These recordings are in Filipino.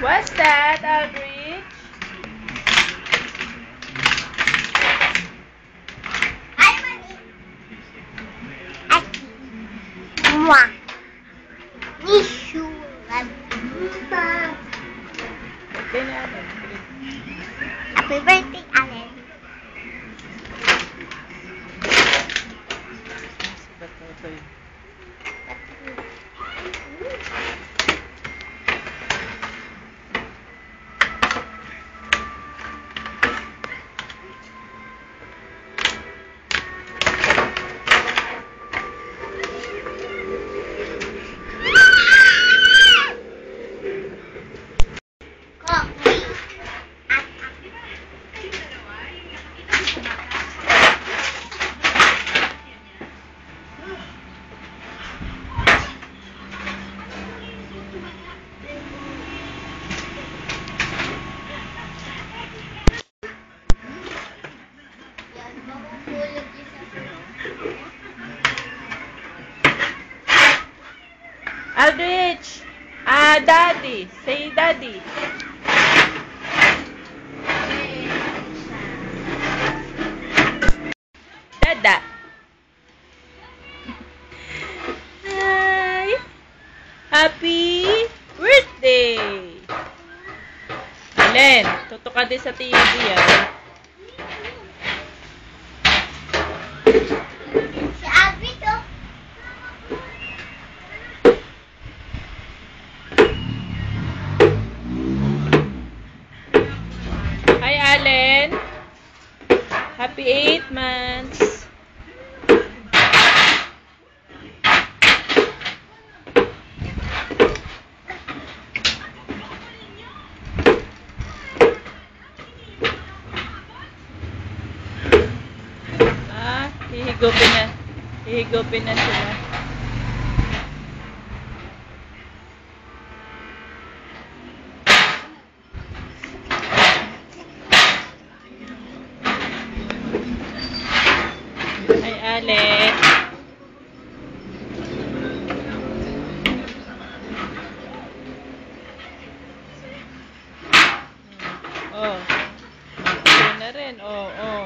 What's that, Aldrich? Hi, Mommy. Mwah. Nishu. Okay na, Allen. Happy birthday, Allen. Ito yun. Aldrich! Daddy! Say daddy! Dada! Hi! Happy birthday! Allen, tutok ka din sa TV ah. Si Abby to. Hi, Allen. Happy 8 months. Hihigupin na. Hihigupin na sila. Hi, Allen. Oh. Ito na rin. Oh, oh.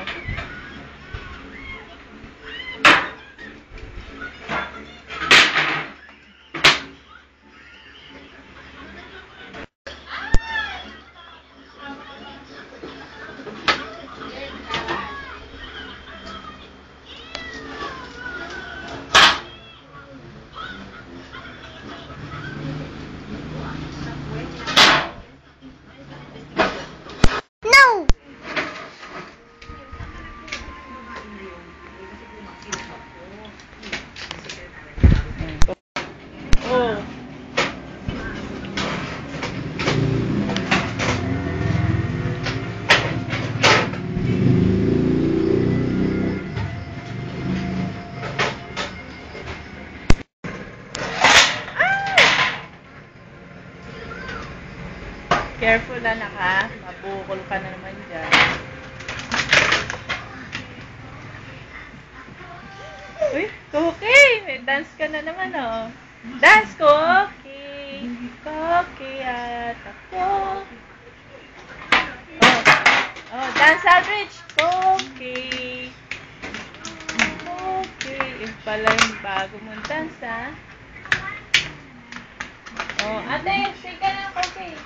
No! Oh. Careful anak ha. Mabukol ka na naman dyan. Uy, Cookie! May dance ka na naman oh. Dance, Cookie! Cookie at ako. Oh, oh dance, Aldrich! Cookie! Cookie! Yung pala yung bago mong dance ha. Oh, ate, sige na, Cookie!